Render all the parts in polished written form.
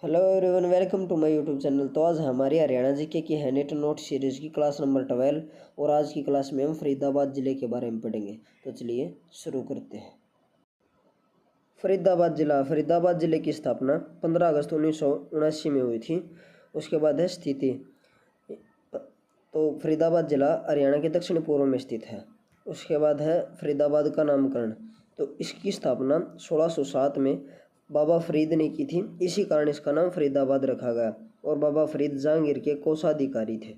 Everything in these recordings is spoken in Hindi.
Hello everyone, welcome to my YouTube channel. तो आज हमारी हरियाणा जीके की है नेट नोट सीरीज की क्लास नंबर 12 और आज की क्लास में हम फरीदाबाद ज़िले के बारे में पढ़ेंगे। तो चलिए शुरू करते हैं। फरीदाबाद ज़िले की स्थापना 15 अगस्त 1979 में हुई थी। उसके बाद है स्थिति। तो फरीदाबाद ज़िला हरियाणा के दक्षिण पूर्व में स्थित है। उसके बाद है फरीदाबाद का नामकरण। तो इसकी स्थापना 1607 में बाबा फरीद ने की थी, इसी कारण इसका नाम फरीदाबाद रखा गया और बाबा फरीद जहांगीर के कोषाधिकारी थे।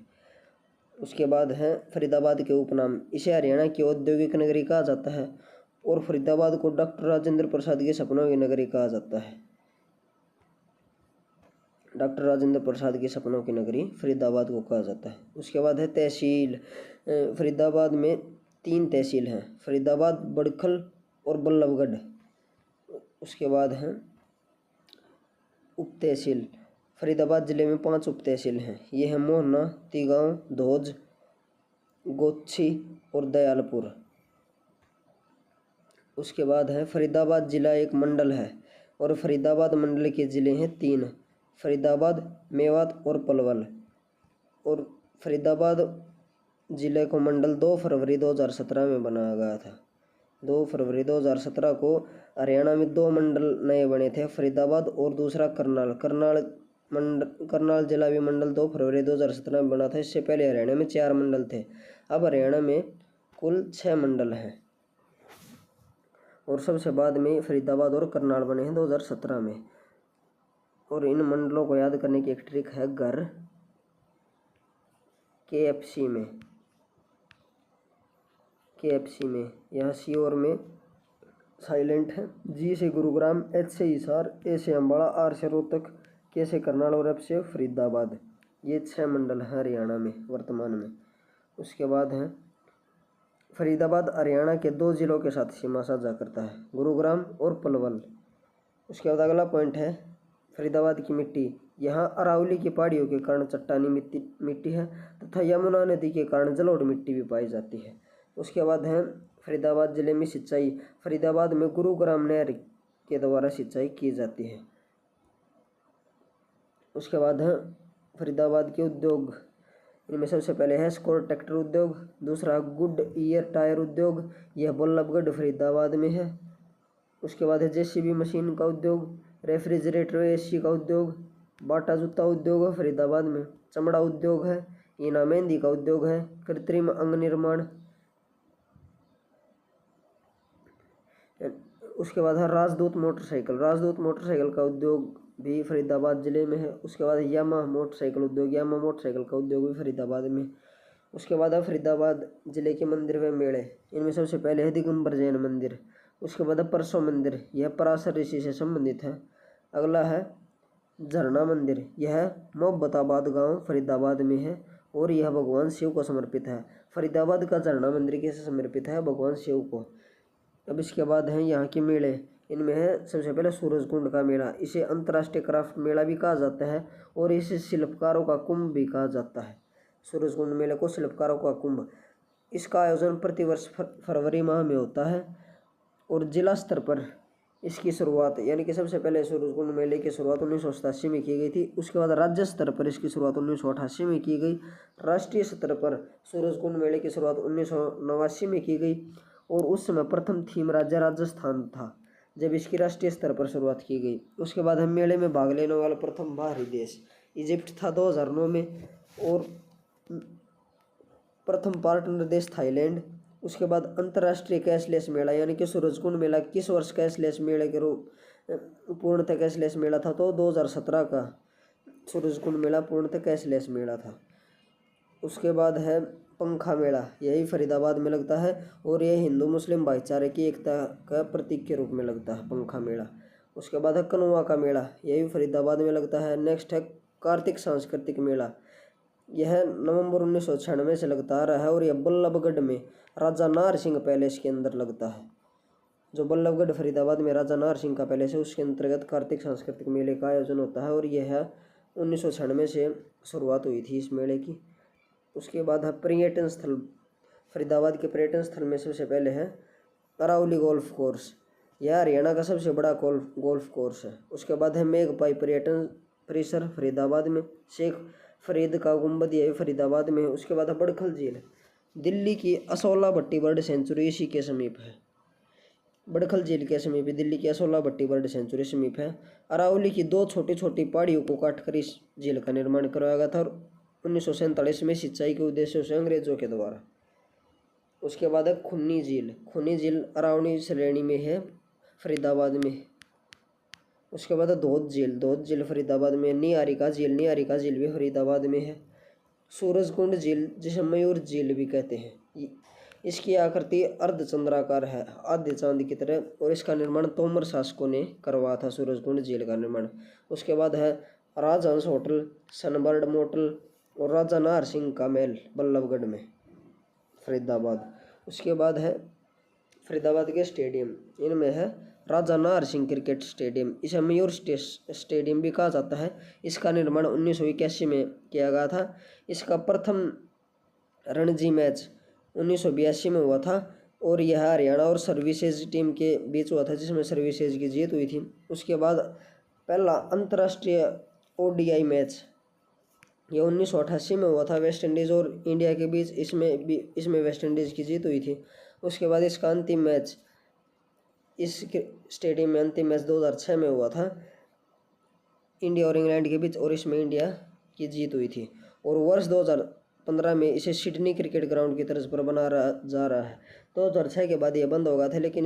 उसके बाद है फरीदाबाद के उपनाम। इसे हरियाणा की औद्योगिक नगरी कहा जाता है और फरीदाबाद को डॉक्टर राजेंद्र प्रसाद के सपनों की नगरी कहा जाता है। डॉक्टर राजेंद्र प्रसाद के सपनों की नगरी फरीदाबाद को कहा जाता है। उसके बाद है तहसील। फरीदाबाद में 3 तहसील हैं, फरीदाबाद, बड़खल और बल्लभगढ़। उसके बाद है उप तहसील। फरीदाबाद ज़िले में 5 उप तहसील हैं। ये है मोहना, तिगांव, धोज, गोच्छी और दयालपुर। उसके बाद है फरीदाबाद ज़िला एक मंडल है और फरीदाबाद मंडल के ज़िले हैं 3, फरीदाबाद, मेवात और पलवल। और फरीदाबाद ज़िले को मंडल 2 फरवरी 2017 में बनाया गया था। 2 फरवरी 2017 को हरियाणा में 2 मंडल नए बने थे, फरीदाबाद और दूसरा करनाल। करनाल जिला भी मंडल 2 फरवरी 2017 में बना था। इससे पहले हरियाणा में 4 मंडल थे। अब हरियाणा में कुल 6 मंडल हैं और सबसे बाद में फरीदाबाद और करनाल बने हैं 2017 में। और इन मंडलों को याद करने की एक ट्रिक है, घर KFC में, यहाँ C और में साइलेंट है। G से गुरुग्राम, H से हिसार, A से अम्बाड़ा, R से रोहतक, K से करनाल और F से फरीदाबाद। ये 6 मंडल हैं हरियाणा में वर्तमान में। उसके बाद है फरीदाबाद हरियाणा के 2 जिलों के साथ सीमा साझा करता है, गुरुग्राम और पलवल। उसके बाद अगला पॉइंट है फरीदाबाद की मिट्टी। यहाँ अरावली की पहाड़ियों के कारण चट्टानी मिट्टी है तथा यमुना नदी के कारण जलोढ़ मिट्टी भी पाई जाती है। उसके बाद है फरीदाबाद ज़िले में सिंचाई। फरीदाबाद में गुरुग्राम नहर के द्वारा सिंचाई की जाती है। उसके बाद है फरीदाबाद के उद्योग। इनमें सबसे पहले है स्कोर ट्रैक्टर उद्योग, दूसरा गुड ईयर टायर उद्योग, यह बल्लभगढ़ फरीदाबाद में है। उसके बाद है JCB मशीन का उद्योग, रेफ्रिजरेटर AC का उद्योग, बाटा जूता उद्योग है फरीदाबाद में, चमड़ा उद्योग है, ईना मेहंदी का उद्योग है, कृत्रिम अंग निर्माण। उसके बाद है राजदूत मोटरसाइकिल का उद्योग भी फरीदाबाद ज़िले में है। उसके बाद यामाहा मोटरसाइकिल का उद्योग भी फरीदाबाद में। उसके बाद है फरीदाबाद ज़िले के मंदिर व मेले। इनमें सबसे पहले है दिगंबर जैन मंदिर। उसके बाद है परसों मंदिर, यह पराशर ऋषि से संबंधित है। अगला है झरना मंदिर, यह मोहब्बताबाद गांव फरीदाबाद में है और यह भगवान शिव को समर्पित है। फरीदाबाद का झरना मंदिर किसे समर्पित है? भगवान शिव को। अब इसके बाद हैं यहाँ के मेले। इनमें है सबसे पहले सूरजकुंड का मेला, इसे अंतर्राष्ट्रीय क्राफ्ट मेला भी कहा जाता है और इसे शिल्पकारों का कुंभ भी कहा जाता है। सूरजकुंड मेले को शिल्पकारों का कुंभ। इसका आयोजन प्रतिवर्ष फरवरी माह में होता है और जिला स्तर पर इसकी शुरुआत, यानी कि सबसे पहले सूरजकुंड मेले की शुरुआत 1987 में की गई थी। उसके बाद राज्य स्तर पर इसकी शुरुआत 1988 में की गई। राष्ट्रीय स्तर पर सूरजकुंड मेले की शुरुआत 1989 में की गई और उस समय प्रथम थीम राज्य राजस्थान था जब इसकी राष्ट्रीय स्तर पर शुरुआत की गई। उसके बाद हम मेले में भाग लेने वाला प्रथम बाहरी देश इजिप्ट था 2009 में और प्रथम पार्टनर देश थाईलैंड। उसके बाद अंतर्राष्ट्रीय कैशलेस मेला, यानी कि सूरजकुंड मेला किस वर्ष कैशलेस मेले के रूप पूर्णतः कैशलेस मेला था? तो 2017 का सूरजकुंड मेला पूर्णतः कैशलेस मेला था। उसके बाद है पंखा मेला, यही फरीदाबाद में लगता है और यह हिंदू मुस्लिम भाईचारे की एकता का प्रतीक के रूप में लगता है पंखा मेला। उसके बाद है कनुआ का मेला, यही फरीदाबाद में लगता है। नेक्स्ट है कार्तिक सांस्कृतिक मेला, यह नवंबर 1996 से लगता आ रहा है और यह बल्लभगढ़ में राजा नाहर सिंह पैलेस के अंदर लगता है। जो बल्लभगढ़ फरीदाबाद में राजा नाहर सिंह का पैलेस है उसके अंतर्गत कार्तिक सांस्कृतिक मेले का आयोजन होता है और यह 1996 से शुरुआत हुई थी इस मेले की। उसके बाद है पर्यटन स्थल। फरीदाबाद के पर्यटन स्थल में सबसे पहले है अरावली गोल्फ कोर्स, यह हरियाणा का सबसे बड़ा गोल्फ कोर्स है। उसके बाद है मेघपाई पर्यटन परिसर फरीदाबाद में। शेख फरीद का गुंबद ये फरीदाबाद में है। उसके बाद है बड़खल झील, दिल्ली की असोला भट्टी बर्ड सेंचुरी इसी के समीप है। बड़खल झील के समीप दिल्ली की असोला भट्टी बर्ड सेंचुरी समीप है। अरावली की दो छोटी छोटी पहाड़ियों को काटकर इस झील का निर्माण करवाया गया था और 1947 में सिंचाई के उद्देश्यों से अंग्रेजों के द्वारा। उसके बाद है खुन्नी झील, खुन्नी झील अरावली श्रेणी में है, फरीदाबाद में। उसके बाद है धोद झील, धोद झील फरीदाबाद में। निहारिका झील, निहारिका झील भी फरीदाबाद में है। सूरजकुंड झील जिसे मयूर झील भी कहते हैं, इसकी आकृति अर्धचंद्राकार है, आधे चांद की तरह, और इसका निर्माण तोमर शासकों ने करवाया था, सूरजकुंड झील का निर्माण। उसके बाद है राजहंस होटल, सनबर्ड मोटल और राजा नाहर सिंह का महल बल्लभगढ़ में, फरीदाबाद। उसके बाद है फरीदाबाद के स्टेडियम, इनमें है राजा नाहर सिंह क्रिकेट स्टेडियम, इसे मयूर स्टेडियम भी कहा जाता है। इसका निर्माण 1981 में किया गया था। इसका प्रथम रणजी मैच 1982 में हुआ था और यह हरियाणा और सर्विसेज टीम के बीच हुआ था, जिसमें सर्विसेज की जीत हुई थी। उसके बाद पहला अंतर्राष्ट्रीय ओडीआई मैच ये 1988 में हुआ था, वेस्ट इंडीज़ और इंडिया के बीच, इसमें वेस्ट इंडीज़ की जीत हुई थी। उसके बाद इसका अंतिम मैच इस स्टेडियम में अंतिम मैच 2006 में हुआ था, इंडिया और इंग्लैंड के बीच, और इसमें इंडिया की जीत हुई थी। और वर्ष 2015 में इसे सिडनी क्रिकेट ग्राउंड की तर्ज पर जा रहा है। 2006 के बाद यह बंद हो गया था, लेकिन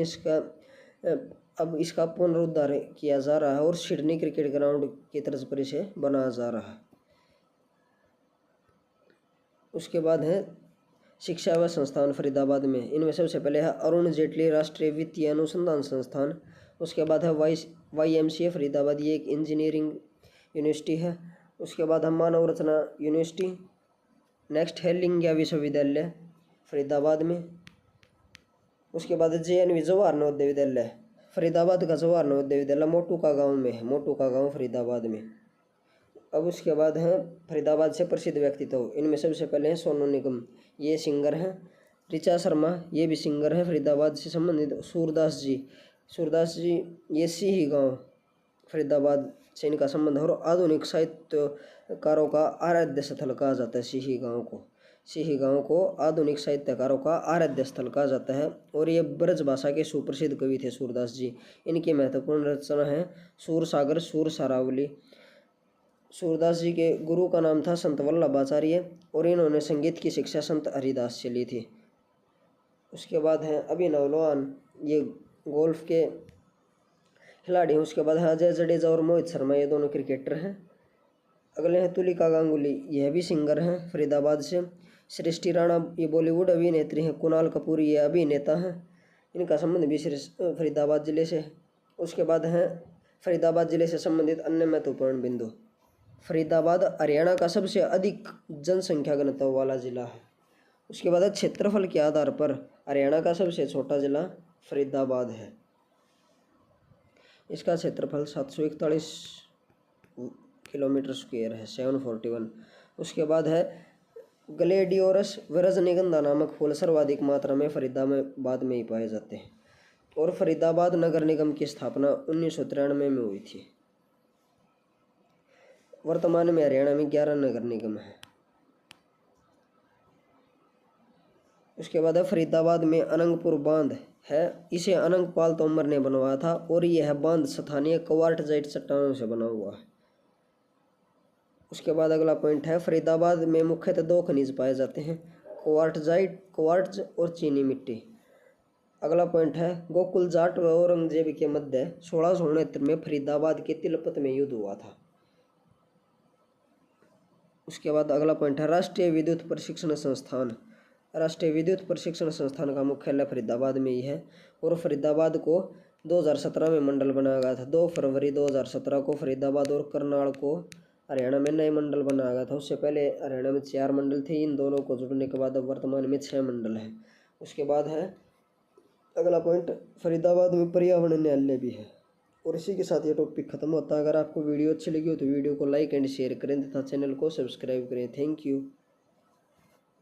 अब इसका पुनरुद्धार किया जा रहा है और सिडनी क्रिकेट ग्राउंड की तर्ज पर इसे बनाया जा रहा है। उसके बाद है शिक्षा व संस्थान फरीदाबाद में, इनमें सबसे पहले है अरुण जेटली राष्ट्रीय वित्तीय अनुसंधान संस्थान। उसके बाद है YMCA फरीदाबाद, ये एक इंजीनियरिंग यूनिवर्सिटी है। उसके बाद है मानव रचना यूनिवर्सिटी। नेक्स्ट है लिंगिया विश्वविद्यालय फरीदाबाद में। उसके बाद है JNV जवाहर नवोदय विद्यालय, फरीदाबाद का जवाहर नवोदय विद्यालय मोटू का गाँव में है, मोटू का गाँव फरीदाबाद में। अब उसके बाद हैं फरीदाबाद से प्रसिद्ध व्यक्तित्व, इनमें सबसे पहले हैं सोनू निगम, ये सिंगर हैं। ऋचा शर्मा, ये भी सिंगर है, फरीदाबाद से संबंधित। सूरदास जी ये सिही गांव फरीदाबाद से इनका संबंध है और आधुनिक साहित्यकारों का आराध्य स्थल कहा जाता है सिही गांव को आधुनिक साहित्यकारों का आराध्य स्थल कहा जाता है। और ये ब्रज भाषा के सुप्रसिद्ध कवि थे सूरदास जी। इनकी महत्वपूर्ण रचना है सूर सागर, सूर सारावली। सूरदास जी के गुरु का नाम था संत वल्लभाचार्य और इन्होंने संगीत की शिक्षा संत हरिदास से ली थी। उसके बाद हैं अभिनव लोहान, ये गोल्फ के खिलाड़ी हैं। उसके बाद है अजय जडेजा और मोहित शर्मा, ये दोनों क्रिकेटर हैं। अगले हैं तुलिका गांगुली, यह भी सिंगर हैं फरीदाबाद से। सृष्टि राणा ये बॉलीवुड अभिनेत्री हैं। कुणाल कपूर ये अभिनेता हैं, इनका संबंध भी फरीदाबाद जिले से है। उसके बाद हैं फरीदाबाद जिले से संबंधित अन्य महत्वपूर्ण बिंदु। फरीदाबाद हरियाणा का सबसे अधिक जनसंख्या घनत्व वाला जिला है। उसके बाद क्षेत्रफल के आधार पर हरियाणा का सबसे छोटा जिला फरीदाबाद है। इसका क्षेत्रफल 741 किलोमीटर स्क्वायर है, 741। उसके बाद है ग्लेडियोरस व रजनीगंधा नामक फूल सर्वाधिक मात्रा में फरीदाबाद में ही पाए जाते हैं। और फरीदाबाद नगर निगम की स्थापना 1993 में हुई थी। वर्तमान में हरियाणा में 11 नगर निगम है। उसके बाद है फरीदाबाद में अनंगपुर बांध है, इसे अनंगपाल तोमर ने बनवाया था और यह बांध स्थानीय क्वार्टजाइट चट्टानों से बना हुआ है। उसके बाद अगला पॉइंट है फरीदाबाद में मुख्यतः 2 खनिज पाए जाते हैं, क्वार्ट्ज और चीनी मिट्टी। अगला पॉइंट है गोकुल जाट व औरंगजेब के मध्य 1669 में फरीदाबाद के तिलपत में युद्ध हुआ था। उसके बाद अगला पॉइंट है राष्ट्रीय विद्युत प्रशिक्षण संस्थान। राष्ट्रीय विद्युत प्रशिक्षण संस्थान का मुख्यालय फरीदाबाद में ही है और फरीदाबाद को 2017 में मंडल बनाया गया था। 2 फरवरी 2017 को फरीदाबाद और करनाल को हरियाणा में नए मंडल बनाया गया था। उससे पहले हरियाणा में 4 मंडल थे, इन दोनों को जुड़ने के बाद अब वर्तमान में 6 मंडल हैं। उसके बाद है अगला पॉइंट फरीदाबाद में पर्यावरण न्यायालय भी है। और इसी के साथ ये टॉपिक खत्म होता है। अगर आपको वीडियो अच्छी लगी हो तो वीडियो को लाइक एंड शेयर करें तथा चैनल को सब्सक्राइब करें। Thank you.